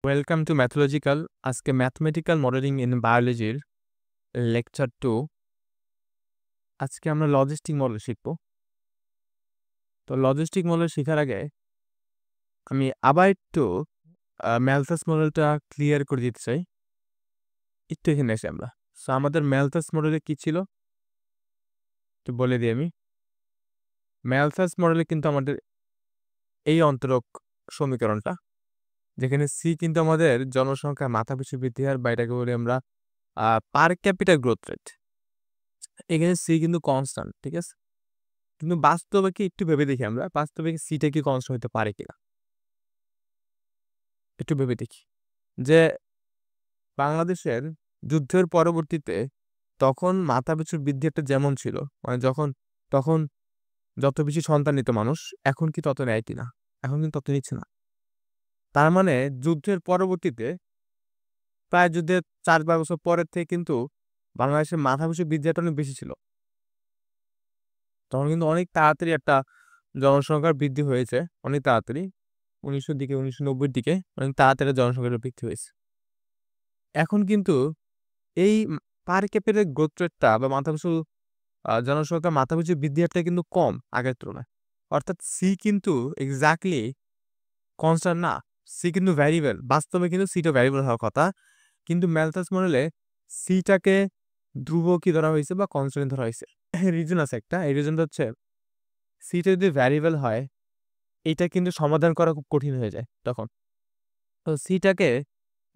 Welcome to Mathological. আজকে mathematical modelling in বায়োলজির lecture 2। আজকে আমরা লজিস্টিক মডেল শিখব। তো লজিস্টিক মডেল শেখার আগে আমি আবার একটু ম্যালথাস মডেলটা ক্লিয়ার করে দিতে চাই। একটু এখানে এসে আমরা আমাদের ম্যালথাস মডেলে কি ছিল একটু বলে দিই আমি। ম্যালথাস মডেলে কিন্তু আমাদের এই অন্তরক সমীকরণটা, যেখানে সি কিন্তু আমাদের জনসংখ্যা মাথাপিছু বৃদ্ধি হার, বা এটাকে বলি আমরা পার ক্যাপিটাল গ্রোথ রেট। এখানে সি কিন্তু কনস্ট্যান্ট, ঠিক আছে? কিন্তু বাস্তবে কি একটু ভেবে দেখি আমরা, বাস্তবে কি সিটা কি কনস্ট্যান্ট হতে পারে কিনা একটু ভেবে দেখি। যে বাংলাদেশের যুদ্ধের পরবর্তীতে তখন মাথাপিছু বৃদ্ধি একটা যেমন ছিল, মানে তখন যত বেশি সন্তান নিত মানুষ, এখন কি তত নেয় কিনা? এখন কিন্তু তত নিচ্ছে না। তার মানে যুদ্ধের পরবর্তীতে প্রায় যুদ্ধের 4-5 বছর পরের থেকে কিন্তু বাংলাদেশের মাথাপিছু বৃদ্ধিটা অনেক বেশি ছিল। তখন কিন্তু অনেক তাড়াতাড়ি একটা জনসংখ্যার বৃদ্ধি হয়েছে, অনেক তাড়াতাড়ি 1990-র দিকে অনেক তাড়াতাড়ি জনসংখ্যার বৃদ্ধি হয়েছে। এখন কিন্তু এই পার ক্যাপিটাল গ্রোথ রেটটা বা মাথাপিছু জনসংখ্যা মাথাপিছু বৃদ্ধি হারটা কিন্তু কম আগের তুলনায়। অর্থাৎ সি কিন্তু এক্স্যাক্টলি কনস্ট্যান্ট না, সি কিন্তু ভ্যারিয়েবল। বাস্তবে কিন্তু সিটা ভ্যারিয়েবল হওয়ার কথা, কিন্তু ম্যালথাস মডেলে সিটাকে ধ্রুবকই ধরা হয়েছে বা কনস্ট্যান্ট ধরা হয়েছে। রিজন আছে একটা, এই রিজনটা হচ্ছে সিটা যদি ভ্যারিয়েবল হয় এটা কিন্তু সমাধান করা খুব কঠিন হয়ে যায় তখন। তো সিটাকে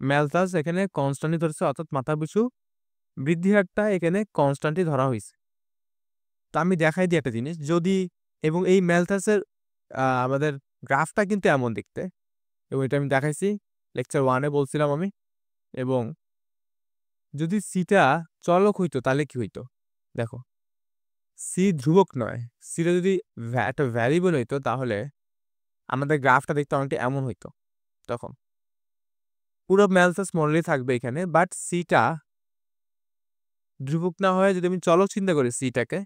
ম্যালথাস এখানে কনস্ট্যান্টই ধরেছে, অর্থাৎ মাথাপিছু বৃদ্ধি হারটা এখানে কনস্ট্যান্টই ধরা হয়েছে। তো আমি দেখাই দিই একটা জিনিস, যদি এবং এই ম্যালথাসের আমাদের গ্রাফটা কিন্তু এমন দেখতে, এবং এটা আমি দেখাইছি লেকচার 1-এ বলছিলাম আমি। এবং যদি সিটা চলক হইতো তাহলে কি হইতো দেখো, সি ধ্রুবক নয়, সিটা যদি একটা ভ্যারিয়েবল হইতো তাহলে আমাদের গ্রাফটা দেখতে অনেকটা এমন হইতো। তখন পুরো ম্যালথাস মডেলই থাকবে এখানে, বাট সিটা ধ্রুবক না হয়ে যদি আমি চলক চিন্তা করি সিটাকে,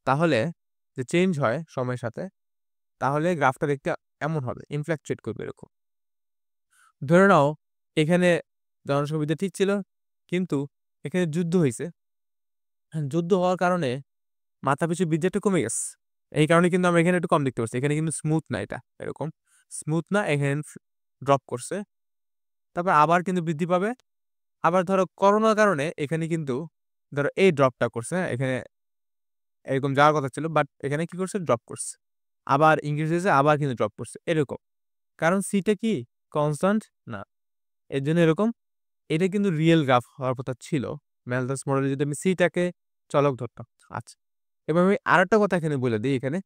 তাহলে যে চেঞ্জ হয় সময়ের সাথে, তাহলে গ্রাফটা দেখতে এমন হবে, ইনফ্ল্যাকচুয়েট করবে এরকম। ধরে নাও এখানে জনসংখ্যা বৃদ্ধি ঠিক ছিল, কিন্তু এখানে যুদ্ধ হয়েছে। যুদ্ধ হওয়ার কারণে মাথাপিছু বৃদ্ধি একটু কমে গেছে। এই কারণে কিন্তু আমরা এখানে একটু কম দেখতে পাচ্ছি। এখানে কিন্তু স্মুথ না, এটা এরকম স্মুথ না, এখানে ড্রপ করছে, তারপর আবার কিন্তু বৃদ্ধি পাবে। আবার ধরো করোনার কারণে এখানে কিন্তু ধরো এই ড্রপটা করছে, হ্যাঁ, এখানে এরকম যাওয়ার কথা ছিল, বাট এখানে কি করছে, ড্রপ করছে। আবার ইনক্রিজ হয়েছে, আবার কিন্তু ড্রপ করছে এরকম। কারণ সিটা কি কনস্ট্যান্ট না, এর জন্য এরকম। এটা কিন্তু রিয়েল গ্রাফ হওয়ার কথা ছিল ম্যালথাস মডেলে, যদি আমি সিটাকে চলক ধরতাম। আচ্ছা, এবার আমি আরেকটা কথা এখানে বলে দিই এখানে,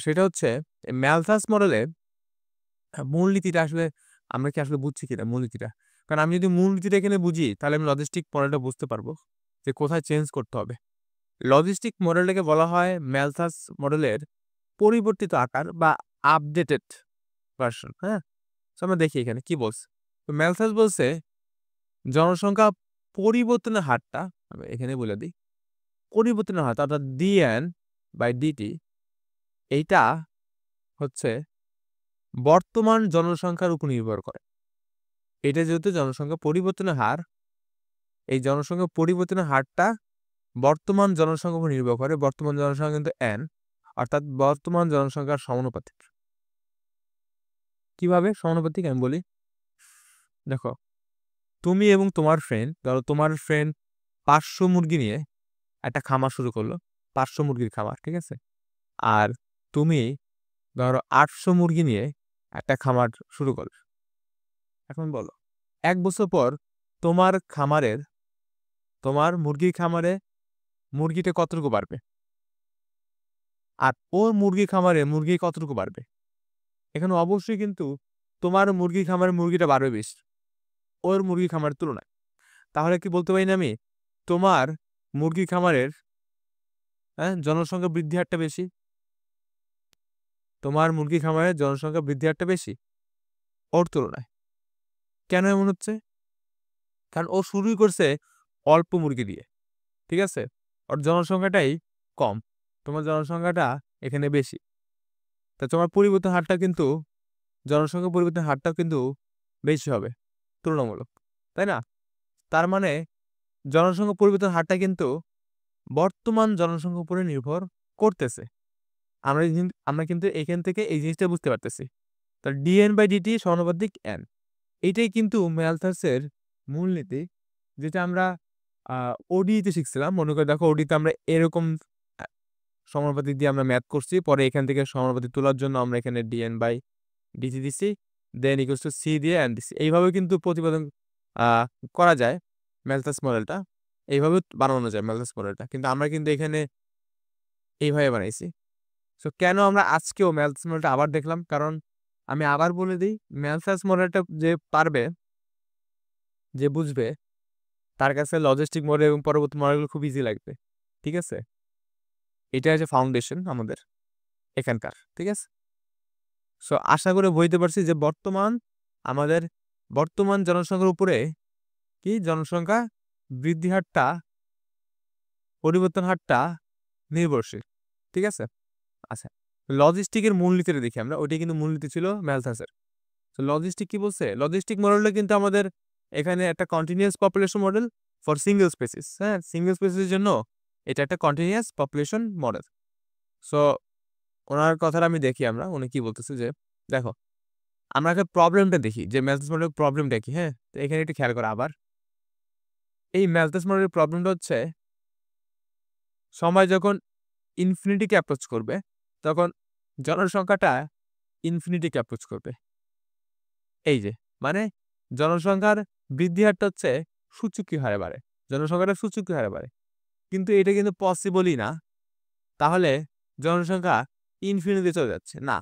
সেটা হচ্ছে ম্যালথাস মডেলে মূলনীতিটা আসলে আমরা কি আসলে বুঝছি কিনা মূলনীতিটা। কারণ আমি যদি মূলনীতিটা এখানে বুঝি, তাহলে আমি লজিস্টিক মডেলটা বুঝতে পারবো যে কোথায় চেঞ্জ করতে হবে। লজিস্টিক মডেলটাকে বলা হয় ম্যালথাস মডেলের পরিবর্তিত আকার বা আপডেটেড ভার্সন। হ্যাঁ, তো আমরা দেখি এখানে কি বলছে। তো ম্যালথাস বলছে জনসংখ্যা পরিবর্তনের হারটা, আমি এখানে বলে দিই, পরিবর্তনের হারটা অর্থাৎ dn/dt, এইটা হচ্ছে বর্তমান জনসংখ্যার উপর নির্ভর করে। এটা যেহেতু জনসংখ্যা পরিবর্তনের হার, এই জনসংখ্যা পরিবর্তনের হারটা বর্তমান জনসংখ্যার উপর নির্ভর করে। বর্তমান জনসংখ্যা কিন্তু n, অর্থাৎ বর্তমান জনসংখ্যার সমানুপাতিক। কিভাবে সমানুপাতিক আমি বলি, দেখো তুমি এবং তোমার ফ্রেন্ড, ধরো তোমার ফ্রেন্ড 500 মুরগি নিয়ে একটা খামার শুরু করলো, 500 মুরগির খামার, ঠিক আছে? আর তুমি ধরো 800 মুরগি নিয়ে একটা খামার শুরু করলে। এখন বলো, 1 বছর পর তোমার খামারের, তোমার মুরগির খামারে মুরগিটা কতটুকু বাড়বে, আর ওর মুরগির খামারে মুরগি কতটুকু বাড়বে? এখানে অবশ্যই কিন্তু তোমার মুরগির খামারে মুরগিটা বাড়বে বেশি ওর মুরগির খামারের তুলনায়। তাহলে কি বলতে পারি না আমি, তোমার মুরগির খামারের জনসংখ্যা বৃদ্ধি হারটা বেশি, তোমার মুরগি খামারের জনসংখ্যা বৃদ্ধি হারটা বেশি ওর তুলনায়। কেন এমন হচ্ছে? কারণ ও শুরুই করছে অল্প মুরগি দিয়ে, ঠিক আছে? ওর জনসংখ্যাটাই কম, তোমার জনসংখ্যাটা এখানে বেশি। তা তোমার পরিবর্তন হারটা কিন্তু, জনসংখ্যা পরিবর্তন হারটাও কিন্তু বেশি হবে তুলনামূলক, তাই না? তার মানে জনসংখ্যা পরিবর্তন হারটা কিন্তু বর্তমান জনসংখ্যার উপরে নির্ভর করতেছে। আমরা কিন্তু এখান থেকে এই জিনিসটা বুঝতে পারতেছি। তো dN/dt সমানুপাতিক n, এইটাই কিন্তু ম্যালথাসের মূলনীতি, যেটা আমরা ওডিইতে শিখছিলাম। মনে করে দেখো, ওডিতে আমরা এরকম আ সমানুপাতিক দিয়ে আমরা ম্যাথ করছি। পরে এখান থেকে সমানুপাতিক তোলার জন্য আমরা এখানে dN/dt দিছি। দেন ইকুয়ালস টু c দিয়ে n দিছি। এইভাবে কিন্তু প্রতিপাদন আ করা যায় ম্যালথাস মডেলটা। এইভাবে বানানো যায় ম্যালথাস মডেলটা। কিন্তু আমরা কিন্তু এখানে এইভাবে বানাইছি। সো কেন আমরা আজকেও ম্যালথাস মডেলটা আবার দেখলাম? কারণ আমি আবার বলে দেই, ম্যালথাস মডেলটা যে পারবে, যে বুঝবে, তার কাছে লজিস্টিক মডেল এবং পরবর্তী মডেলগুলো খুব ইজি লাগবে। ঠিক আছে? এটা হচ্ছে ফাউন্ডেশন আমাদের এখানকার। ঠিক আছে? সো আশা করে বলতে পারছি যে আমাদের বর্তমান জনসংখ্যার উপরে কি জনসংখ্যা বৃদ্ধি হারটা, পরিবর্তন হারটা নির্ভরশীল। ঠিক আছে? আচ্ছা, লজিস্টিকের মূলনীতিটা দেখি আমরা। ওইটাই কিন্তু মূলনীতি ছিল ম্যালথাসের। তো লজিস্টিক কি বলছে? লজিস্টিক মডেলটা কিন্তু আমাদের এখানে একটা continuous population model for single species. হ্যাঁ? সিঙ্গল স্পেসিসের জন্য এটা একটা কন্টিনিউয়াস পপুলেশন মডেল। সো ওনার কথাটা আমি দেখি আমরা। উনি কি বলতেছে যে, দেখো, আমরা আগে প্রবলেমটা দেখি যে ম্যালথাস মডেলের প্রবলেমটা কি, হ্যাঁ? তো এখানে একটু খেয়াল করো আবার। এই ম্যালথাস মডেলের প্রবলেমটা হচ্ছে, সময় যখন ইনফিনিটিকে অ্যাপ্রোচ করবে, তখন জনসংখ্যাটা ইনফিনিটিকে অ্যাপ্রোচ করবে। এই যে, মানে জনসংখ্যার বৃদ্ধি হারটা হচ্ছে সূচকীয় হারে বাড়ে। জনসংখ্যাটা সূচকীয় হারে বাড়ে। কিন্তু এটা কিন্তু পসিবলই না। তাহলে জনসংখ্যা ইনফিনিটিতে চলে যাচ্ছে। না।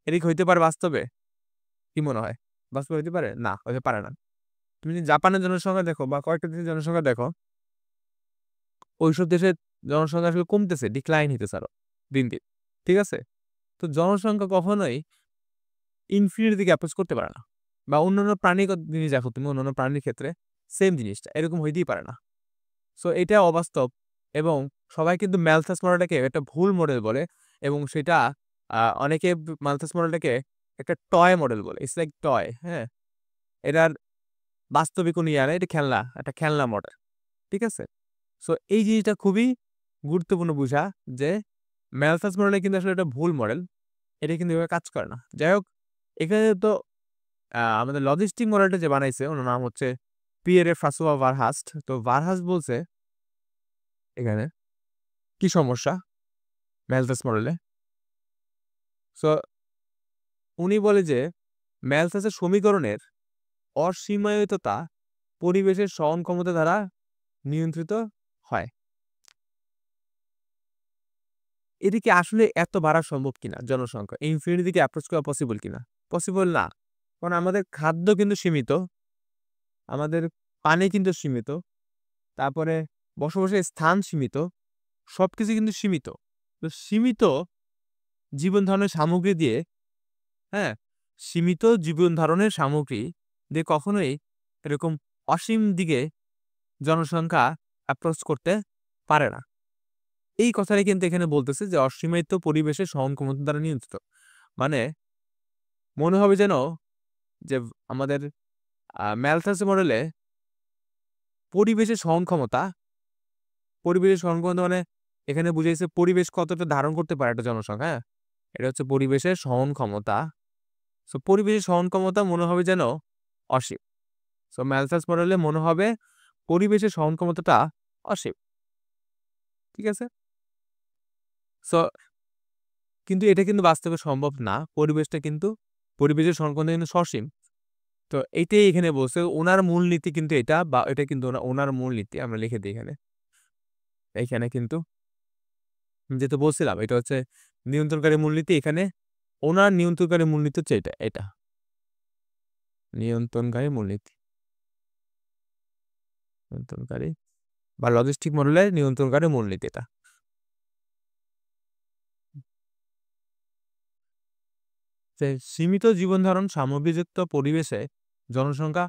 এটা কি হইতে পারে বাস্তবে? কি মনে হয়? বাস্তবে হইতে পারে? না, হইতে পারে না। তুমি যদি জাপানের জনসংখ্যা দেখো বা কয়েকটা দেশের জনসংখ্যা দেখো, ওইসব দেশের জনসংখ্যা আসলে কমতেছে, ডিক্লাইন হইতেছে আরো দিন। ঠিক আছে? তো জনসংখ্যা কখনোই ইনফিনিটির দিকে অ্যাপ্রোচ করতে পারে না। বা অন্যান্য প্রাণীর জিনিস দেখো তুমি, অন্যান্য প্রাণীর ক্ষেত্রে সেম জিনিসটা। এরকম হইতেই পারে না। সো এটা অবাস্তব, এবং সবাই কিন্তু ম্যালথাস মডেলটাকে একটা ভুল মডেল বলে, এবং সেটা অনেকে ম্যালথাস মডেলটাকে একটা টয় মডেল বলে। ইটস লাইক টয়, হ্যাঁ? এটার বাস্তবিক কোনো ইয়া নাই, এটা খেলনা, একটা খেলনা মডেল। ঠিক আছে? সো এই জিনিসটা খুবই গুরুত্বপূর্ণ বুঝা যে ম্যালথাস মডেলটা কিন্তু আসলে একটা ভুল মডেল। এটা কিন্তু এভাবে কাজ করে না। যাই হোক, এখানে তো আমাদের লজিস্টিক মডেলটা যে বানাইছে, ওনার নাম হচ্ছে পিয়েরে ফ্রাসোয়া ভারহাস্ট। তো ভারহাস্ট বলছে এখানে কি সমস্যা ম্যালথাস মডেলে। সো উনি বলে যে ম্যালথাসের সমীকরণের অসীমায়িততা পরিবেশের সহন ক্ষমতা দ্বারা নিয়ন্ত্রিত হয়। এটা কি আসলে এত বাড়া সম্ভব কিনা জনসংখ্যা? ইনফিনিটি দিকে অ্যাপ্রোচ করা পসিবল কিনা? পসিবল না। কারণ আমাদের খাদ্য কিন্তু সীমিত, আমাদের পানি কিন্তু সীমিত, তারপরে বসবাসের স্থান সীমিত, সবকিছু কিন্তু সীমিত। তো সীমিত জীবন ধারণের সামগ্রী দিয়ে, হ্যাঁ? সীমিত জীবন ধারণের সামগ্রী দিয়ে কখনোই এরকম অসীম দিকে জনসংখ্যা অ্যাপ্রোচ করতে পারে না। এই কথাটাই কিন্তু এখানে বলতেছে যে অসীমিত পরিবেশের সহন ক্ষমতা দ্বারা নিয়ন্ত্রিত। মানে মনে হবে যেন যে আমাদের ম্যালথাস মডেলে পরিবেশের সহন ক্ষমতা, পরিবেশের সহন ক্ষমতা মানে এখানে বুঝাইছে পরিবেশ কতটা ধারণ করতে পারে একটা জনসংখ্যা, হ্যাঁ? এটা হচ্ছে পরিবেশের সহন ক্ষমতা। সো পরিবেশের সহন ক্ষমতা মনে হবে যেন অসীম। সো ম্যালথাস মডেলে মনে হবে পরিবেশের সহন ক্ষমতাটা অসীম। ঠিক আছে? সো কিন্তু এটা কিন্তু বাস্তবে সম্ভব না। পরিবেশের সহন ক্ষমতা কিন্তু সসীম। তো এইটাই এখানে বলছে। উনার মূলনীতি কিন্তু এটা, বা এটা কিন্তু উনার মূলনীতি। আমরা লিখে দিই এখানে। এইখানে কিন্তু যেহেতু বলছিলাম এটা হচ্ছে নিয়ন্ত্রণকারী মূলনীতি। এখানে ওনার নিয়ন্ত্রণকারী মূলনীতি হচ্ছে এটা। নিয়ন্ত্রণকারী মূলনীতি। নিয়ন্ত্রণকারী বা লজিস্টিক মডেলের নিয়ন্ত্রণকারী মূলনীতি এটা। যে সীমিত জীবনধারণ সামগ্রীযুক্ত পরিবেশে জনসংখ্যা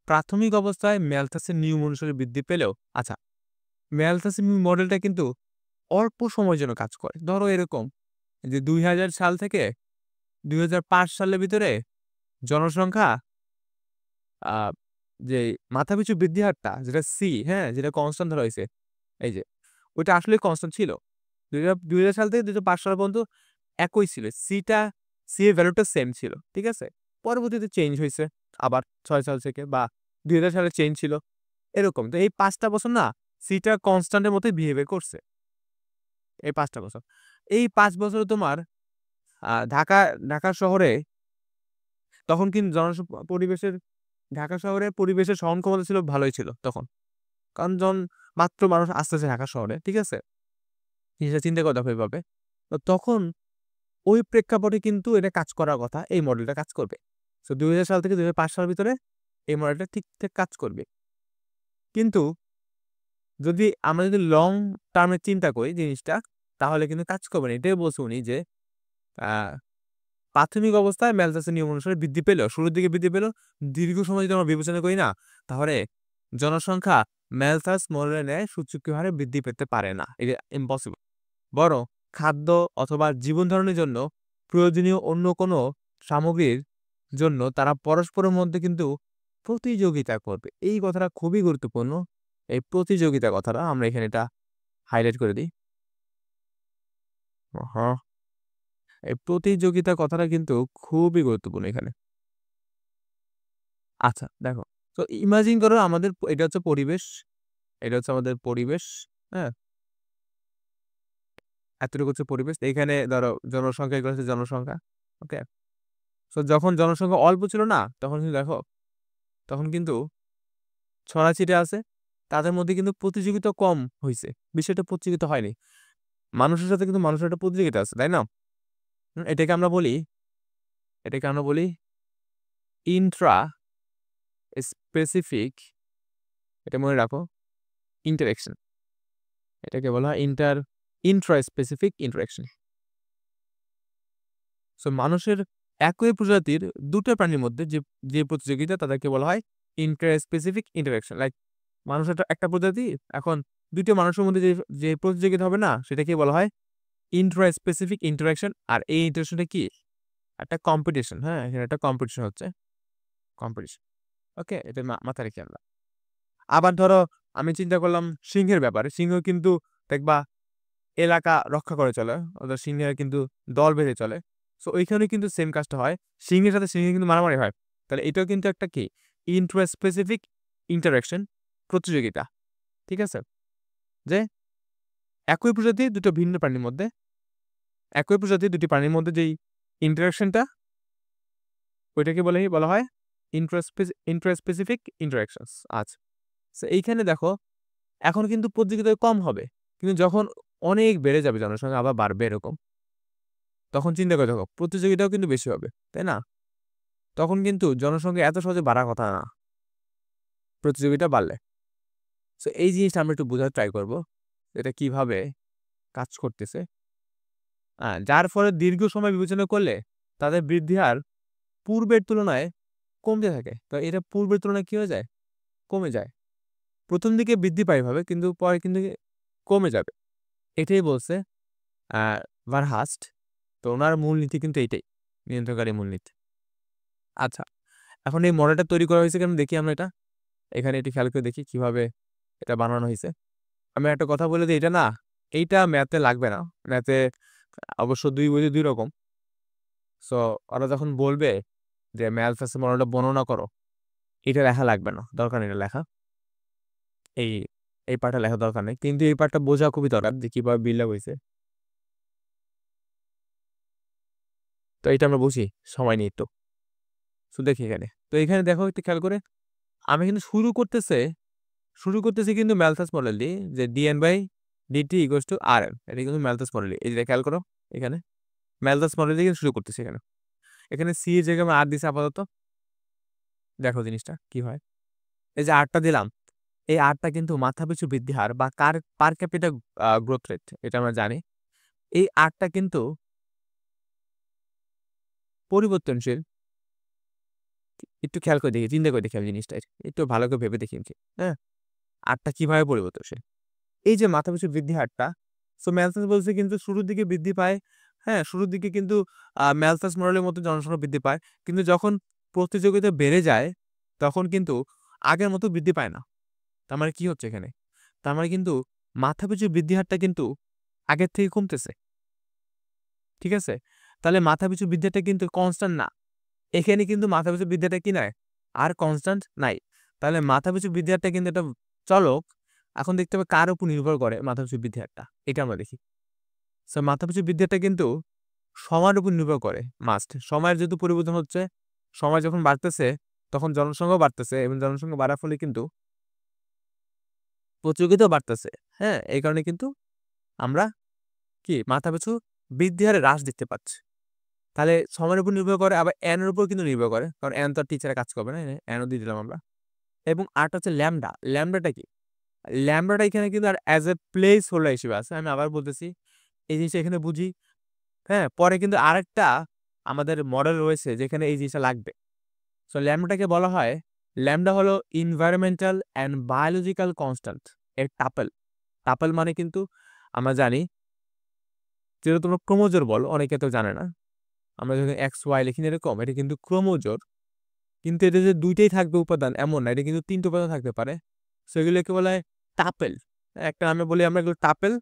প্রাথমিক অবস্থায় ম্যালথাসের নিয়ম অনুসারে বৃদ্ধি পেলেও, আচ্ছা, ম্যালথাসের মডেলটা কিন্তু অল্প সময়ের জন্য কাজ করে। ধরো এরকম যে ২০০০ সাল থেকে ২০০৫ সালের ভিতরে জনসংখ্যা আ যে মাথাপিছু বৃদ্ধি হারটা যেটা সি, হ্যাঁ? যেটা কনস্ট্যান্ট ধরা হইছে। এই যে ওইটা আসলেই কনস্ট্যান্ট ছিল। ২০০০ সাল থেকে ২০০৫ সাল পর্যন্ত একই ছিল। সি এর ভ্যালুটা সেম ছিল। ঠিক আছে? পরবর্তীতে চেঞ্জ হইছে। আবার ৬ সাল থেকে বা ২০০০ সালে চেঞ্জ ছিল। এরকম। তো এই ৫ টা বছর না সিটা কনস্ট্যান্ট এর মতোই বিহেভিয়ার করছে। এই ৫ টা বছর। এই ৫ বছরে তোমার ঢাকা ঢাকা শহরে তখন কিন্তু পরিবেশের ঢাকা শহরের পরিবেশের সহন ক্ষমতা ছিল ভালোই ছিল তখন। কারণ যখন মাত্র মানুষ আসতেছে ঢাকা শহরে, ঠিক আছে? জিনিসটা চিন্তা করে দেখো এভাবে। তো তখন ওই প্রেক্ষাপটে কিন্তু এটা কাজ করার কথা, এই মডেলটা কাজ করবে। সো ২০০০ সাল থেকে ২০০৫ সালের ভিতরে এই মডেলটা ঠিকঠাক কাজ করবে। কিন্তু আমরা যদি লং টার্ম এ চিন্তা করি জিনিসটা, তাহলে কিন্তু কাজ করবে না। এটাই বলছে উনি যে আ প্রাথমিক অবস্থায় ম্যালথাসের নিয়ম অনুসারে বৃদ্ধি পেলেও, শুরুর দিকে বৃদ্ধি পেলেও দীর্ঘ সময় যদি আমরা বিবেচনা করি না, তাহলে জনসংখ্যা ম্যালথাস মডেলের ন্যায় সূচকীয় হারে বৃদ্ধি পেতে পারে না। এটা ইম্পসিবল। বরং খাদ্য অথবা জীবন ধারণের জন্য প্রয়োজনীয় অন্য কোনো সামগ্রীর জন্য তারা পরস্পরের মধ্যে কিন্তু প্রতিযোগিতা করবে। এই কথাটা খুবই গুরুত্বপূর্ণ। এই প্রতিযোগিতা কথাটা আমরা এখানে এটা হাইলাইট করে দিই। হ্যাঁ, এই প্রতিযোগিতা কথাটা কিন্তু খুবই গুরুত্বপূর্ণ এখানে। আচ্ছা দেখো। তো ইমাজিন করো আমাদের এটা হচ্ছে পরিবেশ। এটা হচ্ছে আমাদের পরিবেশ। হ্যাঁ? এতটুকু হচ্ছে পরিবেশ। এখানে ধরো জনসংখ্যা, এগুলো হচ্ছে জনসংখ্যা। ওকে? সো যখন জনসংখ্যা অল্প ছিল না, তখন কিন্তু দেখো, তখন কিন্তু ছড়াছিটে আছে। তাদের মধ্যে কিন্তু প্রতিযোগিতা কম হইছে। বিষয়টা প্রতিযোগিতা হয়নি। মানুষের সাথে কিন্তু মানুষের একটা প্রতিযোগিতা আছে, তাই না? এটাকে আমরা বলি ইন্ট্রা স্পেসিফিক, এটা মনে রাখো, ইন্টারেকশন। এটাকে বলা হয় ইন্ট্রা স্পেসিফিক ইন্টারেকশন। সো মানুষের একই প্রজাতির ২ টা প্রাণীর মধ্যে যে প্রতিযোগিতা তাদেরকে বলা হয় ইন্ট্রা স্পেসিফিক ইন্টারেকশন। লাইক মানুষের একটা প্রজাতি, এখন ২ টা মানুষের মধ্যে যে প্রতিযোগিতা হবে না, সেটাকে বলা হয় ইন্ট্রা স্পেসিফিক ইন্টারেকশন। আর এই ইন্টারেকশনটা কি? একটা কম্পিটিশন, হ্যাঁ? এখানে একটা কম্পিটিশন হচ্ছে। কম্পিটিশন। ওকে? এটা মাথায় রেখে আমরা। আবার ধরো আমি চিন্তা করলাম সিংহের ব্যাপারে। সিংহ কিন্তু দেখবা এলাকা রক্ষা করে চলে। ওদের সিংহের কিন্তু দল বেঁধে চলে। সো ওইখানে কিন্তু সেম কাজটা হয়। সিংহের সাথে সিংহের কিন্তু মারামারি হয়। তাহলে এটাও কিন্তু একটা কি? ইন্ট্রা স্পেসিফিক ইন্টারেকশন, প্রতিযোগিতা। ঠিক আছে? যে একই প্রজাতির ২ টো ভিন্ন প্রাণীর মধ্যে, একই প্রজাতির ২ টি প্রাণীর মধ্যে যেই ইন্টারেকশনটা, ওইটাকে বলা হয় ইন্ট্রা স্পেসিফিক ইন্টারেকশনস। আচ্ছা। সো এইখানে দেখো এখন কিন্তু প্রতিযোগিতা কম হবে। কিন্তু যখন অনেক বেড়ে যাবে জনসংখ্যা, আবার বাড়বে এরকম, তখন চিন্তা করে দেখো প্রতিযোগিতাও কিন্তু বেশি হবে। তাই না? তখন কিন্তু জনসংখ্যা এত সহজে বাড়ার কথা না, প্রতিযোগিতা বাড়লে। সো এই জিনিসটা আমরা একটু বোঝার ট্রাই করব। এটা কিভাবে কাজ করতেছে। যার ফলে দীর্ঘ সময় বিবেচনা করলে তাদের বৃদ্ধি হার পূর্বের তুলনায় কমতে থাকে। তো এটা পূর্বের তুলনায় কি হয়ে যায়? কমে যায়। ১ম দিকে বৃদ্ধি পায় এভাবে, কিন্তু পরে কিন্তু কমে যাবে। এটাই বলছে আ ভারহাস্ট। তো উনার মূলনীতি কিন্তু এইটাই। নিয়ন্ত্রণকারী মূলনীতি। আচ্ছা, এখন এই মডেলটা তৈরি করা হয়েছে কেন দেখি আমরা এটা। এখানে একটু খেয়াল করে দেখি কিভাবে এটা বানানো হইছে। আমি একটা কথা বলে দেই, এটা না, এইটা ম্যাথে লাগবে না। ম্যাথে অবশ্য ২ বইতে ২ রকম। সো ওরা যখন বলবে যে ম্যালথাসের মডেলটা বর্ণনা করো, এটা লেখা লাগবে না। দরকার নেই এটা লেখা। এই এই পার্টটা লেখার দরকার নেই। কিন্তু এই পার্টটা বোঝা খুবই দরকার যে কিভাবে বিল্ড আপ হইছে। তো এটা আমরা বুঝি সময় নিয়ে একটু। সো দেখি এখানে। তো এখানে দেখো একটু খেয়াল করে, আমি কিন্তু শুরু করতেছি কিন্তু ম্যালথাস মডেল দিয়ে, যে dN/dt = Rn। এটা কিন্তু ম্যালথাস মডেল। এই যে খেয়াল করো এখানে। ম্যালথাস মডেল দিয়ে শুরু করতেছি এখানে। এখানে সি এর জায়গায় আমি আর দিছি আপাতত। দেখো জিনিসটা কি হয়। এই যে আরটা দিলাম, এই আরটা কিন্তু মাথাপিছু বৃদ্ধি হার বা পার ক্যাপিটা গ্রোথ রেট, এটা আমরা জানি। এই আরটা কিন্তু পরিবর্তনশীল। একটু খেয়াল করে দেখি, চিন্তা করে দেখি আমি জিনিসটা। একটু ভালো করে ভেবে দেখি আরকি। হ্যাঁ? আরটা কিভাবে পরিবর্তনশীল? এই যে মাথাপিছু বৃদ্ধি হারটা, সো ম্যালথাস বলছে কিন্তু শুরুর দিকে বৃদ্ধি পায়। হ্যাঁ? শুরুর দিকে কিন্তু ম্যালথাস মডেলের মতো জনসংখ্যা বৃদ্ধি পায়। কিন্তু যখন প্রতিযোগিতা বেড়ে যায়, তখন কিন্তু আগের মতো বৃদ্ধি পায় না। তার মানে কি হচ্ছে এখানে? তার মানে কিন্তু মাথাপিছু বৃদ্ধি হারটা কিন্তু আগের থেকে কমতেছে। ঠিক আছে? তাহলে মাথাপিছু বৃদ্ধি হারটা কিন্তু কনস্ট্যান্ট না। এখানে কিন্তু মাথাপিছু বৃদ্ধি হারটা কি নয়? আর কনস্ট্যান্ট নাই। তাহলে মাথাপিছু বৃদ্ধি হারটা কিন্তু একটা চলক। এখন দেখতে হবে কার উপর নির্ভর করে মাথাপিছু বৃদ্ধি হারটা। এটা আমরা দেখি। সো মাথাপিছু বৃদ্ধি হারটা কিন্তু সময়ের উপর নির্ভর করে মাস্ট। সময়ের যেহেতু পরিবর্তন হচ্ছে, সময় যখন বাড়তেছে তখন জনসংখ্যাও বাড়তেছে এবং জনসংখ্যা বাড়ার ফলে কিন্তু প্রতিযোগিতাও বাড়তেছে। হ্যাঁ? এই কারণে কিন্তু আমরা কি মাথাপিছু বৃদ্ধি হারে হ্রাস দেখতে পাচ্ছি। তাহলে সময়ের উপর নির্ভর করে আবার n এর উপর কিন্তু নির্ভর করে। কারণ n তো আর টিচারে কাজ করবে না। n ও দিয়ে দিলাম আমরা। এবং আরেকটা হচ্ছে ল্যামডা। ল্যামডাটা কি? ল্যামডাটা এখানে কিন্তু আর অ্যাজ এ প্লেস হোল্ডার হিসেবে আছে। আমি আবার বলতেছি, এই জিনিসটা এখানে বুঝি। হ্যাঁ? পরে কিন্তু আরেকটা আমাদের মডেল রয়েছে যেখানে এই জিনিসটা লাগবে। সো ল্যামডাটাকে বলা হয়, ল্যামডা হলো এনভায়রনমেন্টাল অ্যান্ড বায়োলজিক্যাল কনস্ট্যান্ট এর টাপল। টাপল মানে কিন্তু আমরা জানি, যেটা তোমরা ক্রোমোজোর বলো, অনেকে তো জানে না। আমরা যখন XY লিখি না এরকম, এটা কিন্তু ক্রোমোজোর। কিন্তু এটা যে ২ টাই থাকবে উপাদান এমন না। এটা কিন্তু ৩ টা উপাদান থাকতে পারে। সো এগুলোকে বলা হয় টাপেল। একটা নামে বলি আমরা এগুলো টাপেল।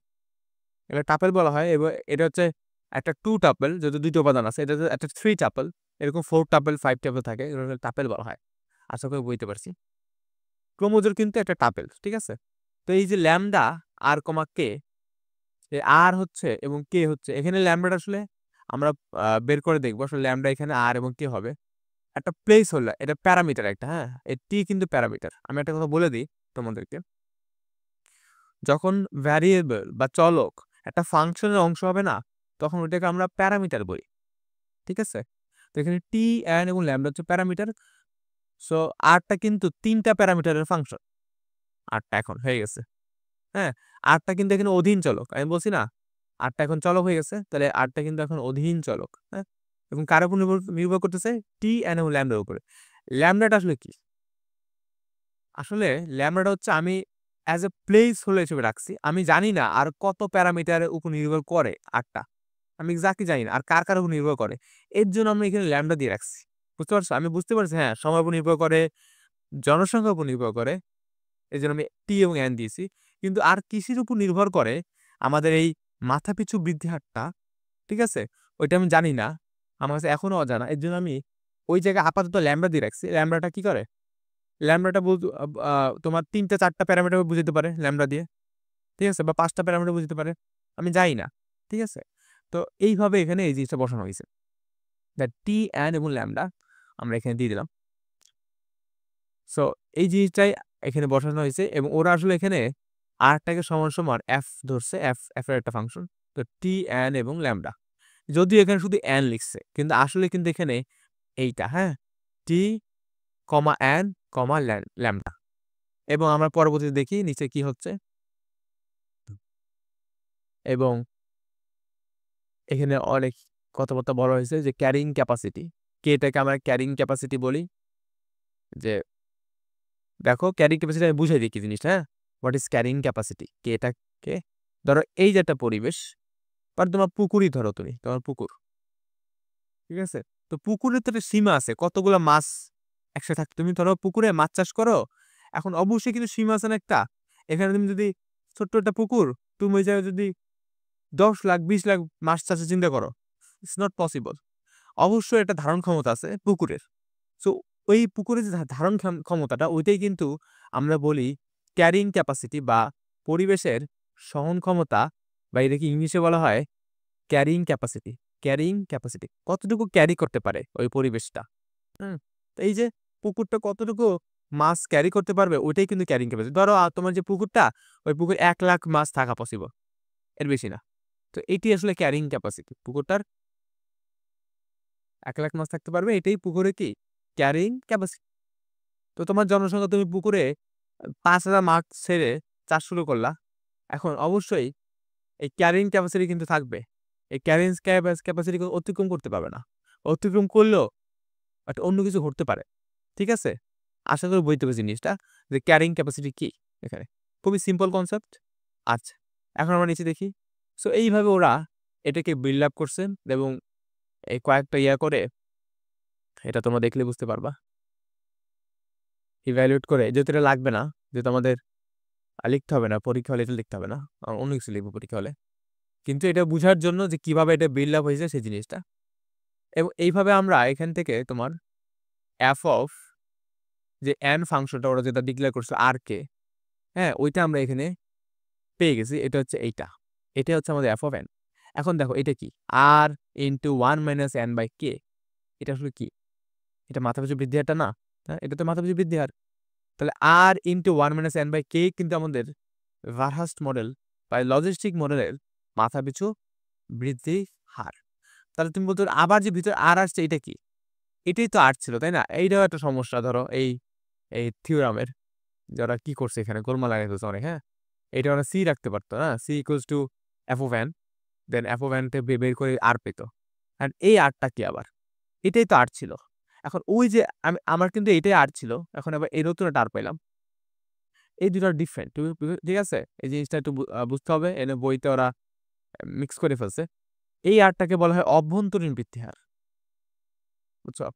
এগুলো টাপেল বলা হয় এবং এটা হচ্ছে একটা 2 টাপেল যেহেতু ২ টা উপাদান আছে। এটা হচ্ছে একটা 3 টাপেল। এরকম 4 টাপেল, 5 টাপেল থাকে। এগুলোকে টাপেল বলা হয়। আশা করি বুঝতে পারছি। ক্রোমোজোর কিন্তু একটা টাপেল। ঠিক আছে? তো এই যে ল্যামডা আর, কে, এই আর হচ্ছে এবং কে হচ্ছে, এখানে ল্যামডাটা আসলে আমরা বের করে দেখব আসলে ল্যামডা এখানে আর এবং কে হবে। একটা প্লেস হোল্ডার, এটা প্যারামিটার একটা, হ্যাঁ? এই টি কিন্তু প্যারামিটার। আমি একটা কথা বলে দিই তোমাদেরকে। যখন ভ্যারিয়েবল বা চলক একটা ফাংশনের অংশ হবে না, তখন ওটাকে আমরা প্যারামিটার বলি। ঠিক আছে? তো এখানে টি, এন এবং ল্যামডা হচ্ছে প্যারামিটার। সো আরটা কিন্তু ৩ টা প্যারামিটারের ফাংশন। আরটা এখন হয়ে গেছে। হ্যাঁ? আরটা কিন্তু এখানে অধীন চলক। আমি বলছি না? আরটা এখন চলক হয়ে গেছে। তাহলে আরটা কিন্তু এখন অধীন চলক। হ্যাঁ? এবং কার উপর নির্ভর করতেছে? টি, এন এবং ল্যামডার উপরে। ল্যামডাটা আসলে কি? আসলে ল্যামডাটা হচ্ছে আমি অ্যাজ এ প্লেস হোল্ডার হিসেবে রাখছি। আমি জানি না আর কত প্যারামিটারের উপর নির্ভর করে আরটা। আমি এক্সাক্টলি জানি না। আর কার উপর নির্ভর করে। এর জন্য আমি এখানে ল্যামডা দিয়ে রাখছি। বুঝতে পারছো? আমি বুঝতে পারছি হ্যাঁ, সময়ের উপর নির্ভর করে, জনসংখ্যার উপর নির্ভর করে। এজন্য আমি টি এবং এন দিয়েছি। কিন্তু আর কিসের উপর নির্ভর করে আমাদের এই মাথাপিছু বৃদ্ধি হারটা, ঠিক আছে? ওইটা আমি জানি না। আমার কাছে এখনো অজানা। এর জন্য আমি ওই জায়গায় আপাতত ল্যামডা দিয়ে রাখছি। ল্যামডাটা কি করে? ল্যামডাটা বলতে তোমার ৩ টা ৪ টা প্যারামিটার বুঝাইতে পারে ল্যামডা দিয়ে। ঠিক আছে? বা ৫ টা প্যারামিটার বুঝাইতে পারে। আমি জানি না। ঠিক আছে? তো এইভাবে এখানে এই জিনিসটা বসানো হইছে। দ্যাট টি, এন এবং ল্যামডা আমরা এখানে দিয়ে দিলাম। সো এই জিনিসটাই এখানে বসানো হয়েছে এবং ওরা আসলে এখানে আরটাকে সমান এফ ধরছে। এফ এর একটা ফাংশন। তো টি, এন এবং ল্যামডা। যদিও এখানে শুধু এন লিখছে। কিন্তু আসলে কিন্তু এখানে এইটা, হ্যাঁ? টি, এন, ল্যামডা। এবং আমরা পরবর্তীতে দেখি নিচে কি হচ্ছে। এবং এখানে অনেক কথাবার্তা বলা হয়েছে যে ক্যারিং ক্যাপাসিটি। এটাকে আমরা ক্যারিং ক্যাপাসিটি বলি। যে দেখো ক্যারিং ক্যাপাসিটি আমি বুঝাই দিই কি জিনিসটা, হ্যাঁ? What is carrying capacity? এটাকে ধরো এই যে একটা পরিবেশ, বা তোমার পুকুরই ধরো তুমি, তোমার পুকুর। ঠিক আছে? তো পুকুরের তো একটা সীমা আছে। কতগুলা মাছ একসাথে থাকে। তুমি ধরো পুকুরে মাছ চাষ করো। এখন অবশ্যই কিন্তু সীমা আছে না একটা। এখানে তুমি যদি ছোট্ট একটা পুকুর, তুমি ওই জায়গায় যদি ১০ লাখ ২০ লাখ মাছ চাষের চিন্তা করো। It's not possible. অবশ্যই একটা ধারণ ক্ষমতা আছে পুকুরের। সো ওই পুকুরের যে ধারণ ক্ষমতাটা ওইটাই কিন্তু আমরা বলি ক্যারিং ক্যাপাসিটি বা পরিবেশের সহন ক্ষমতা, বা এটাকে ইংলিশে বলা হয় ক্যারিং ক্যাপাসিটি। Carrying capacity. কতটুকু ক্যারি করতে পারে ওই পরিবেশটা। হুম? তো এই যে পুকুরটা কতটুকু মাছ ক্যারি করতে পারবে ওইটাই কিন্তু ক্যারিং ক্যাপাসিটি। ধরো তোমার যে পুকুরটা, ওই পুকুরে ১ লাখ মাছ থাকা পসিবল। এর বেশি না। তো এটি আসলে ক্যারিং ক্যাপাসিটি। পুকুরটার ১ লাখ মাছ থাকতে পারবে, এটাই পুকুরে কি? Carrying capacity. তো তোমার জনসংখ্যা, তুমি পুকুরে ৫,০০০ মাছ ছেড়ে চাষ শুরু করলা। এখন অবশ্যই এই ক্যারিং ক্যাপাসিটি কিন্তু থাকবে। এই ক্যারিং ক্যাপাসিটি অতিক্রম করতে পারবে না। অতিক্রম করলেও একটা অন্য কিছু ঘটতে পারে। ঠিক আছে? আশা করি বুঝতে পেরেছি জিনিসটা যে ক্যারিং ক্যাপাসিটি কি এখানে। খুবই সিম্পল কনসেপ্ট। আচ্ছা, এখন আমরা নিচে দেখি। সো এইভাবে ওরা এটাকে বিল্ড আপ করছে এবং এই কয়েকটা করে এটা তোমরা দেখলে বুঝতে পারবা। ইভ্যালুয়েট করে, যেহেতু এটা লাগবে না, যেহেতু আমাদের লিখতে হবে না পরীক্ষা হলে, এটা লিখতে হবে না, অন্য কিছু লিখবো পরীক্ষা হলে, কিন্তু এটা বোঝার জন্য যে কিভাবে এটা বিল্ড আপ হয়েছে সেই জিনিসটা। এবং এইভাবে আমরা এখান থেকে তোমার এফ অফ যে এন ফাংশনটা ওরা যেটা ডিক্লেয়ার করছে আর কে, হ্যাঁ ওইটা আমরা এখানে পেয়ে গেছি। এটা হচ্ছে এটা হচ্ছে আমাদের এফ অফ এন। এখন দেখো এটা কি, r into one minus n by k, এটা আসলে কি? এটা মাথাপিছু বৃদ্ধি হারটা না? হ্যাঁ, এটা তো মাথাপিছু বৃদ্ধি হার। তাহলে r into one minus n by k কিন্তু আমাদের ভারহাস্ট মডেল বা লজিস্টিক মডেলের মাথাপিছু বৃদ্ধি হার। তাহলে তুমি বলতো আবার যে ভিতরে আর আসছে, এটা কি? এটাই তো আর ছিল, তাই না? এইটাও একটা সমস্যা। ধরো এই এই থিওরামের যারা কি করছে এখানে গোলমাল লাগাই দিয়েছে অনেক। হ্যাঁ, এটা ওরা সি রাখতে পারতো না, সি ইকুয়ালস টু এফ ও ভ্যান, দেন এফ ও ভ্যানটা বের করে আর পেতো। অ্যান্ড এই আরটা কি আবার? এটাই তো আর ছিল। এখন ওই যে আমার কিন্তু এটাই আর ছিল, এখন আবার এই নতুন একটা আর পেলাম। এই দুটো ডিফারেন্ট, ঠিক আছে? এই জিনিসটা একটু বুঝতে হবে। এনে বইতে ওরা মিক্স করে ফেলছে। এই আরটাকে বলা হয় অভ্যন্তরীণ বৃদ্ধি হার, বুঝছো?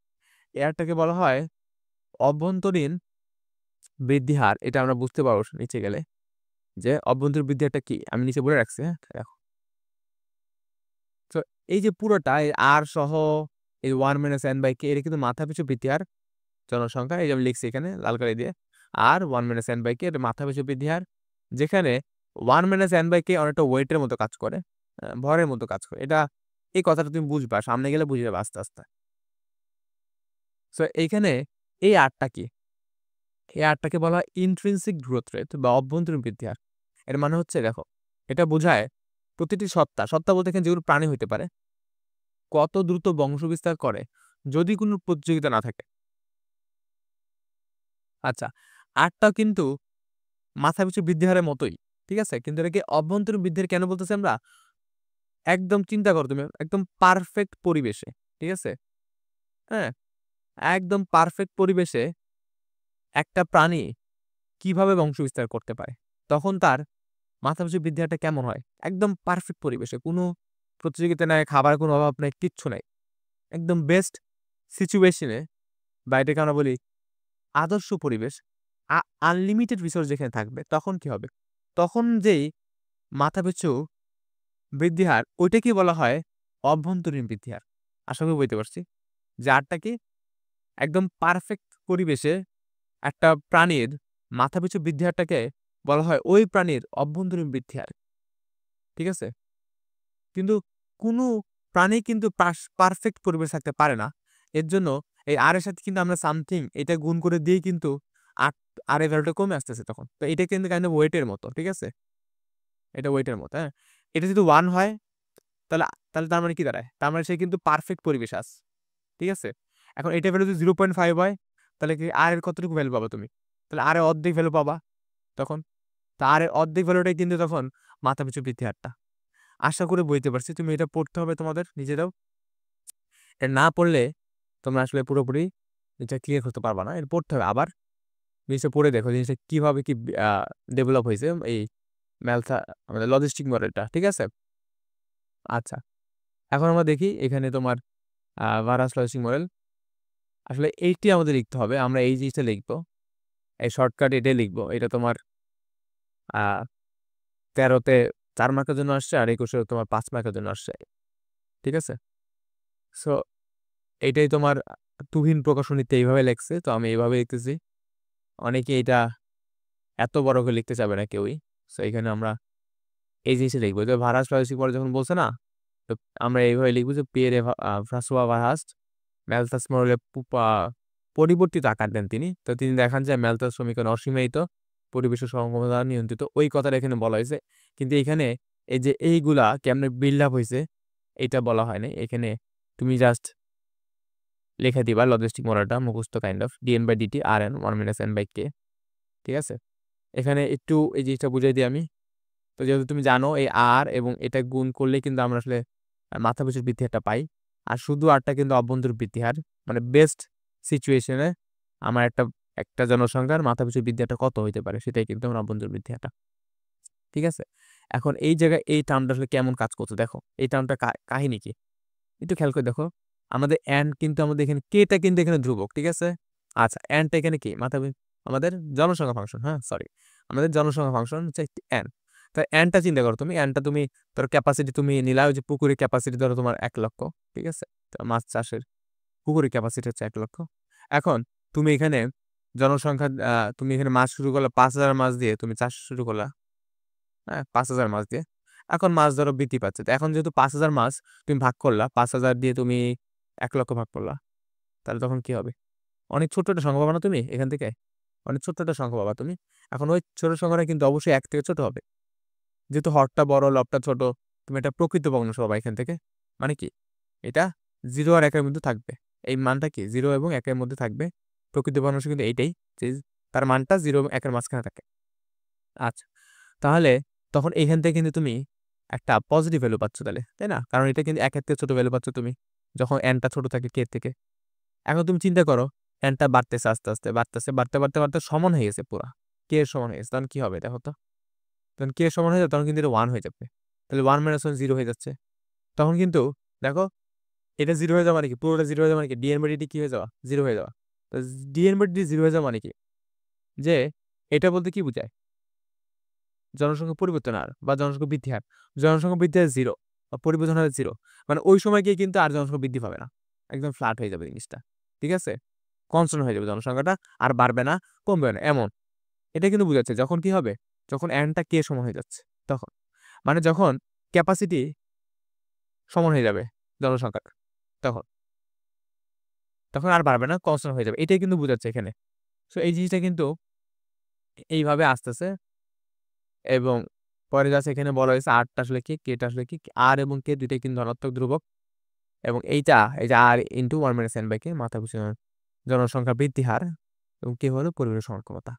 এই আরটাকে বলা হয় অভ্যন্তরীণ বৃদ্ধি হার। এটা আমরা বুঝতে পারবো নিচে গেলে যে অভ্যন্তরীণ বৃদ্ধি হারটা কি। আমি নিচে বলে রাখছি, হ্যাঁ দেখো। তো এই যে পুরোটা আর সহ এই one minus n by k, এটা কিন্তু মাথাপিছু বৃদ্ধি হার জনসংখ্যা। এই যে আমি লিখছি এখানে লাল কালি দিয়ে, আর one minus n by k এটা মাথাপিছু বৃদ্ধি হার, যেখানে ওয়ান মাইনাস এন বাই কে অনেকটা ওয়েটের মতো কাজ করে, ভরের মতো কাজ করে। এটা এই কথাটা তুমি বুঝবা, সামনে গেলে বুঝে যাবে আস্তে আস্তে। সো এইখানে এই আরটা কি? এই আরটাকে বলা হয় ইন্ট্রিনসিক গ্রোথ রেট বা অভ্যন্তরীণ বৃদ্ধি হার। এর মানে হচ্ছে দেখো, এটা বোঝায় প্রতিটি সত্তা বলতে এখানে যেগুলো প্রাণী হইতে পারে, কত দ্রুত বংশবিস্তার করে যদি কোনো প্রতিযোগিতা না থাকে। আচ্ছা, আরটাও কিন্তু মাথাপিছু বৃদ্ধি হারের মতোই, ঠিক আছে? কিন্তু এটাকে অভ্যন্তরীণ বৃদ্ধির কেন বলতেছি আমরা? একদম চিন্তা করো তুমি, একদম পারফেক্ট পরিবেশে, ঠিক আছে? হ্যাঁ, একদম পারফেক্ট পরিবেশে একটা প্রাণী কিভাবে বংশবিস্তার করতে পারে, তখন তার মাথাপিছু বৃদ্ধি হারটা কেমন হয়? একদম পারফেক্ট পরিবেশে, কোনো প্রতিযোগিতা নাই, খাবার কোনো অভাব নাই, কিচ্ছু নাই, একদম বেস্ট সিচুয়েশনে, বা এটাকে আমরা বলি আদর্শ পরিবেশ, আনলিমিটেড রিসোর্স যেখানে থাকবে, তখন কি হবে? তখন যেই মাথাপিছু বৃদ্ধি হার, ওইটাকে বলা হয় অভ্যন্তরীণ বৃদ্ধি হার। আশা করি বুঝতে পারছি যে আরটা কি, একদম পারফেক্ট পরিবেশে একটা প্রাণীর মাথাপিছু বৃদ্ধি হারটাকে বলা হয় ওই প্রাণীর অভ্যন্তরীণ বৃদ্ধি হার, ঠিক আছে? কিন্তু কোনো প্রাণী কিন্তু পারফেক্ট পরিবেশ থাকতে পারে না। এর জন্য এই আর এর সাথে কিন্তু আমরা সামথিং এটা গুণ করে দিয়েই কিন্তু আর আর এর ভ্যালুটা কমে আসতেছে তখন। তো এটা কিন্তু কাইন্ড অফ ওয়েটের মতো, ঠিক আছে? এটা ওয়েটের মতো, হ্যাঁ? এটা যদি 1 হয়, তাহলে তাহলে তার মানে কি দাঁড়ায়? তার মানে সে কিন্তু পারফেক্ট পরিবেশে আছে, ঠিক আছে? এখন এটার ভ্যালু যদি 0.5 হয়, তাহলে কি আর এর কতটুকু ভ্যালু পাবা তুমি? তাহলে আর এর অর্ধেক ভ্যালু পাবা তখন। তা আর এর অর্ধেক ভ্যালুটাই কিন্তু তখন মাথাপিছু বৃদ্ধি হারটা। আশা করি বুঝতে পারছি। তুমি এটা পড়তে হবে তোমাদের নিজেরাও। এটা না পড়লে তোমরা আসলে পুরোপুরি এটা ক্লিয়ার করতে পারবা না। এটা পড়তে হবে আবার। জিনিসটা পড়ে দেখো জিনিসটা কিভাবে কি আ ডেভেলপ হইছে এই ম্যালথা আমাদের লজিস্টিক মডেলটা। ঠিক আছে? আচ্ছা। এখন আমরা দেখি এখানে তোমার ভারাস লজিস্টিক মডেল। আসলে এইটি আমাদের লিখতে হবে। আমরা এই জিনিসটা লিখব। এই শর্টকাট এটাই লিখব। এটা তোমার আ ১৩ তে ৪ মার্কের জন্য আসছে, আর ২১ এ তোমার ৫ মার্কের জন্য আসছে। ঠিক আছে? সো এইটাই তোমার তুহিন প্রকাশনীতে এইভাবে লেখছে। তো আমি এইভাবে লিখতেছি। অনেকে এটা এত বড় করে লিখতে চাবে না কেউই। সো এখানে আমরা এই জিনিসটা লিখব। যে ভারাস লজিস্টিক মডেল যখন বলছে না? তো আমরা এইভাবে লিখব যে পিয়েরে ফ্রাঁসোয়া ভারাস্ট ম্যালথাস মডেলের পরিবর্তিত আকার দেন তিনি। তো তিনি দেখান যে ম্যালথাস সমীকরণ অসীমায়িত, পরিবেশের সহক্ষমতা দ্বারা নিয়ন্ত্রিত। ওই কথাটা এখানে বলা হয়েছে। কিন্তু এখানে এই যে এইগুলা কেমনে বিল্ড আপ হইছে, এটা বলা হয় নাই। এখানে তুমি জাস্ট লিখে দিবা লজিস্টিক মডেলটা মুখস্থ kind of dn/dt Rn 1 - n/k, ঠিক আছে? এখানে একটু এই জিনিসটা বুঝাই দিই আমি। তো যেহেতু তুমি জানো এই আর এবং এটা গুণ করলে কিন্তু আমরা আসলে মাথাপিছু বৃদ্ধি হারটা পাই। আর শুধু আরটা কিন্তু অভ্যন্তরীণ বৃদ্ধি হার। মানে বেস্ট সিচুয়েশন এ আমার একটা জনসংখ্যার মাথাপিছু বৃদ্ধি হারটা কত হইতে পারে, সেটাই কিন্তু আমার অভ্যন্তরীণ বৃদ্ধি হারটা। ঠিক আছে? এখন এই জায়গায় এই টার্মটা আসলে কেমন কাজ করছে দেখো। এই টার্মটা কাহিনী কি? একটু খেয়াল করে দেখো। আমাদের কিন্তু আমাদের এখানে কে টা কিন্তু এখানে ধ্রুবক, ঠিক আছে? আচ্ছা, টা এখানে কি? আমাদের জনসংখ্যা ফাংশন, হ্যাঁ সরি, আমাদের জনসংখ্যা ফাংশন হচ্ছে n। তাই nটা চিন্তা করো তুমি, nটা তুমি ধরো ক্যাপাসিটি তুমি নিলা, ওই যে পুকুরের ক্যাপাসিটি ধরো তোমার 1,00,000, ঠিক আছে? তো মাছ চাষের পুকুরের ক্যাপাসিটি হচ্ছে 1,00,000। এখন তুমি এখানে জনসংখ্যা তুমি এখানে মাছ শুরু করলা 5,000 মাছ দিয়ে, তুমি চাষ শুরু করলা, হ্যাঁ 5,000 মাছ দিয়ে। এখন মাছ ধরো বৃদ্ধি পাচ্ছে, তো এখন যেহেতু 5,000 মাছ তুমি ভাগ করলা, 5,000 দিয়ে তুমি 1,00,000 ভাগ করলা, তাহলে তখন কি হবে? অনেক ছোট্ট একটা সংখ্যা পাবা না তুমি এখান থেকে, অনেক ছোট্ট একটা সংখ্যা পাবা তুমি। এখন ওই ছোট সংখ্যাটা কিন্তু অবশ্যই 1 থেকে ছোট হবে, যেহেতু হরটা বড় লবটা ছোট। তুমি এটা প্রকৃত ভগ্নাংশ পাবা এখান থেকে। মানে কি, এটা 0 আর 1-এর মধ্যে থাকবে। এই মানটা কি 0 এবং 1-এর মধ্যে থাকবে। প্রকৃত ভগ্নাংশ কিন্তু এইটাই, যে তার মানটা 0 এবং 1-এর মাঝখানে থাকে। আচ্ছা, তাহলে তখন এইখান থেকে কিন্তু তুমি একটা পজিটিভ ভ্যালু পাচ্ছ তাহলে, তাই না? কারণ এটা কিন্তু 1-এর থেকে ছোট ভ্যালু পাচ্ছ তুমি, যখন nটা ছোট থাকে k থেকে। এখন তুমি চিন্তা করো, nটা বাড়তেছে আস্তে আস্তে, বাড়তেছে, বাড়তে বাড়তে বাড়তে সমান হয়ে গেছে পুরা, k এর সমান হয়ে গেছে। তখন কি হবে দেখো তো, যখন k এর সমান হয়ে যাবে তখন কিন্তু এটা 1 হয়ে যাবে। তাহলে 1 - 1 0 হয়ে যাচ্ছে। তখন কিন্তু দেখো, এটা 0 হয়ে যাওয়া মানে কি, পুরোটা 0 হয়ে যাওয়া মানে কি, dn/dt কি হয়ে যাওয়া, 0 হয়ে যাওয়া। তো dn/dt 0 হয়ে যাওয়া মানে কি, যে এটা বলতে কি বোঝায়, জনসংখ্যা পরিবর্তন হার বা জনসংখ্যা বৃদ্ধি হার। জনসংখ্যা বৃদ্ধি হার 0 বা পরিবর্তন হার 0, মানে ওই সময় গিয়ে কিন্তু আর জনসংখ্যা বৃদ্ধি পাবে না, একদম ফ্ল্যাট হয়ে যাবে জিনিসটা, ঠিক আছে? কনস্ট্যান্ট হয়ে যাবে জনসংখ্যাটা, আর বাড়বে না, কমবে না, এমন। এটা কিন্তু বুঝাচ্ছে যখন কি হবে, যখন টা k সমান হয়ে যাচ্ছে তখন, মানে যখন ক্যাপাসিটি সমান হয়ে যাবে জনসংখ্যার, তখন তখন আর বাড়বে না, কনস্ট্যান্ট হয়ে যাবে। এটাই কিন্তু বুঝাচ্ছে এখানে। সো এই জিনিসটা কিন্তু এইভাবে আসতেছে। এবং পরে যাচ্ছে এখানে বলা হয়েছে আরটা আসলে কি, কেটা আসলে কি, আর এবং কে দুইটাই কিন্তু ধনাত্মক ধ্রুবক। এবং এইটা, এই যে আর ইন্টু 1 - n/k মাথা পিছু জনসংখ্যা বৃদ্ধি হার, এবং কে হলো পরিবেশ সক্ষমতা।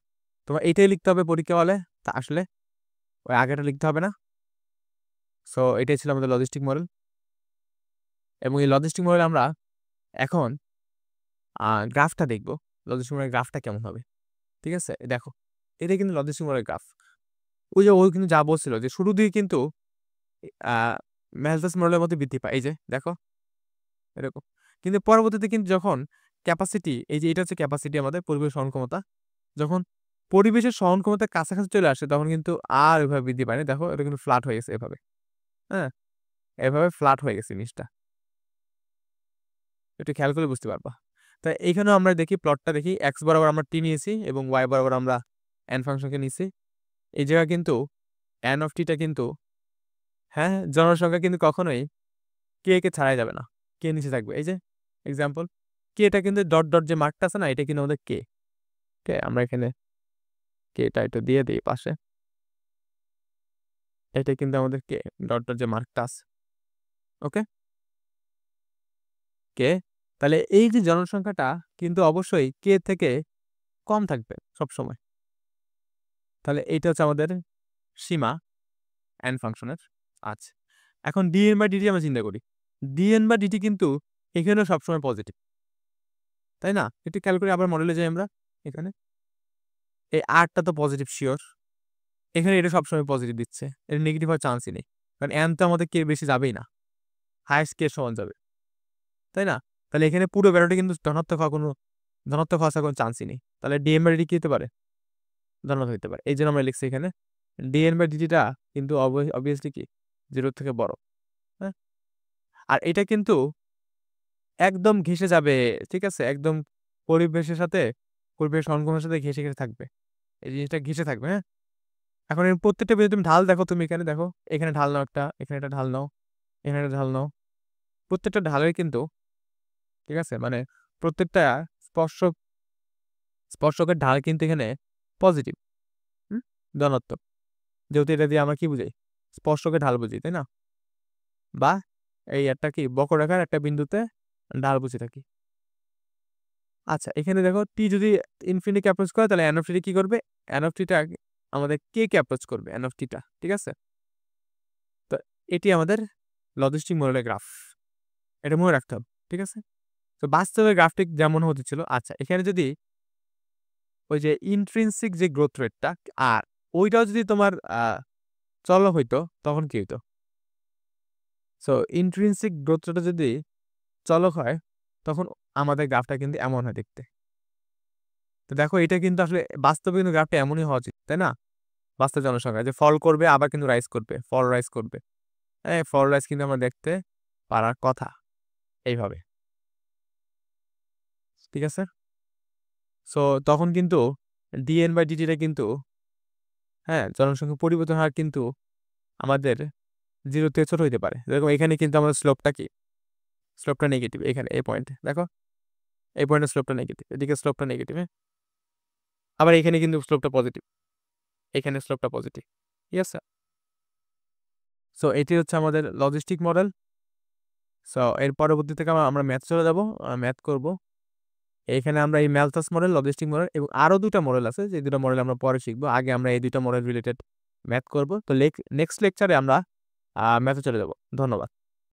তোমার এইটাই লিখতে হবে পরীক্ষা হলে, তা আসলে ওই আগেটা লিখতে হবে না। সো এটাই ছিল আমাদের লজিস্টিক মডেল। এবং এই লজিস্টিক মডেল আমরা এখন গ্রাফটা দেখব, লজিস্টিক মডেল গ্রাফটা কেমন হবে, ঠিক আছে? দেখো, এটা কিন্তু লজিস্টিক মডেল গ্রাফ। ওই যে ও কিন্তু যা বলছিল যে শুরু দিয়ে কিন্তু ম্যালথাস মডেলের মধ্যে বৃদ্ধি পায়, এই যে দেখো এরকম। কিন্তু পরবর্তীতে কিন্তু যখন ক্যাপাসিটি, এই যে এটা হচ্ছে ক্যাপাসিটি আমাদের পরিবেশ সহন ক্ষমতা, যখন পরিবেশের সহন ক্ষমতার কাছাকাছি চলে আসে তখন কিন্তু আর এভাবে বৃদ্ধি পায়নি। দেখো এটা কিন্তু ফ্ল্যাট হয়ে গেছে এভাবে, হ্যাঁ এভাবে ফ্ল্যাট হয়ে গেছে জিনিসটা, একটু খেয়াল করে বুঝতে পারবা। তাই এইখানেও আমরা দেখি, প্লটটা দেখি, এক্স বরাবর আমরা টি নিয়েছি এবং ওয়াই বরাবর আমরা এন ফাংশনকে নিয়েছি। এই জায়গা কিন্তু এন অফ টিটা কিন্তু, হ্যাঁ জনসংখ্যা কিন্তু কখনোই কে কে ছাড়াই যাবে না, কে নিচে থাকবে। এই যে এক্সাম্পল, কে এটা কিন্তু ডট ডট যে মার্কটা আছে না, এটা কিন্তু আমাদের কে, কে আমরা এখানে কেটা একটু দিয়ে দিই পাশে, এটা কিন্তু আমাদের কে, ডট ডট যে মার্কটা আছে, ওকে কে। তাহলে এই যে জনসংখ্যাটা কিন্তু অবশ্যই কে থেকে কম থাকবে সব সময়। তাহলে এইটা হচ্ছে আমাদের সীমা এন ফাংশনের। আচ্ছা, এখন dn/dt আমরা চিন্তা করি, dn/dt কিন্তু এখানেও সবসময় পজিটিভ, তাই না? একটু খেয়াল করে আবার মডেলে যাই আমরা। এখানে এই আরটা তো পজিটিভ শিওর, এখানে এটা সবসময় পজিটিভ দিচ্ছে, এর নেগেটিভ হওয়ার চান্সই নেই, কারণ এন তো আমাদের কে বেশি যাবেই না, হাইয়েস্ট কে সমান যাবে, তাই না? তাহলে এখানে পুরো বেরোটা কিন্তু ধনাত্মক হওয়ার কোনো চান্সই নেই। তাহলে dn/dt কি হতে পারে, ধনাত্মক হতে পারে। এই জন্য আমরা লিখছি এখানে dn/dt কিন্তু অবভিয়াসলি কি 0 থেকে বড়, হ্যাঁ। আর এটা কিন্তু একদম ঘেঁষে যাবে, ঠিক আছে? একদম পরিবেশের সাথে, পরিবেশ সহনক্ষমতার সাথে ঘেঁষে ঘেঁষে থাকবে, এই জিনিসটা ঘেঁষে থাকবে, হ্যাঁ। এখন এর প্রত্যেকটা যদি তুমি ঢাল দেখো, তুমি এখানে দেখো, এখানে ঢাল নাও একটা, এখানে একটা ঢাল নাও, এখানে একটা ঢাল নাও, প্রত্যেকটা ঢালের কিন্তু, ঠিক আছে, মানে প্রত্যেকটা স্পর্শক স্পর্শকের ঢাল কিন্তু এখানে পজিটিভ, ধনাত্মক, যেহেতু এটা দিয়ে আমরা কি বুঝাই, স্পর্শকের ঢাল বুঝি, তাই না? বা এই একটা কি বক্ররেখার একটা বিন্দুতে ঢাল বুঝে থাকি। আচ্ছা, এখানে দেখো টি যদি ইনফিনিটি অ্যাপ্রোচ করে তাহলে এন অফ টি কি করবে, এন অফ টিটা আমাদের কে কে অ্যাপ্রোচ করবে, এন অফ টিটা, ঠিক আছে? তো এটি আমাদের লজিস্টিক মডেলের গ্রাফ, এটা মনে রাখতে হবে, ঠিক আছে? তো বাস্তবে গ্রাফটি যেমন হতে ছিল। আচ্ছা, এখানে যদি ওই যে ইন্ট্রিনসিক যে গ্রোথ রেটটা, আর ওইটাও যদি তোমার চলক হইতো তখন কি হইতো? সো ইন্ট্রিনসিক গ্রোথ রেটটা যদি চলক হয় তখন আমাদের গ্রাফটা কিন্তু এমন হয় দেখতে, তো দেখো এটা কিন্তু আসলে বাস্তবে কিন্তু গ্রাফটা এমনই হওয়া উচিত, তাই না? বাস্তব জনসংখ্যা যে ফল করবে আবার কিন্তু রাইজ করবে, ফল রাইজ করবে। হ্যাঁ, ফল রাইজ কিন্তু আমরা দেখতে পারার কথা এইভাবে। ঠিক আছে? সো তখন কিন্তু dn/dt টা কিন্তু, হ্যাঁ, জনসংখ্যা পরিবর্তন হার কিন্তু আমাদের 0 থেকে ছোট হইতে পারে। যেরকম এখানে কিন্তু আমাদের স্লোপটা কি? স্লোপটা নেগেটিভ এখানে এই পয়েন্টে। দেখো? এই পয়েন্টে স্লোপটা নেগেটিভ। এদিকে স্লোপটা নেগেটিভ, হ্যাঁ? আবার এখানে কিন্তু স্লোপটা পজিটিভ। এখানে স্লোপটা পজিটিভ। ঠিক আছে? সো এটি হচ্ছে আমাদের লজিস্টিক মডেল। সো এর পরবর্তী থেকে আমরা ম্যাথ চলে যাব। ম্যাথ করব। এখানে আমরা এই ম্যালথাস মডেল, লজিস্টিক মডেল এবং আরো ২ টা মডেল আছে যে ২ টা মডেল আমরা পরে শিখব। আগে আমরা এই ২ টা মডেল রিলেটেড ম্যাথ করব। তো নেক্সট লেকচারে আমরা ম্যাথে চলে যাব। ধন্যবাদ।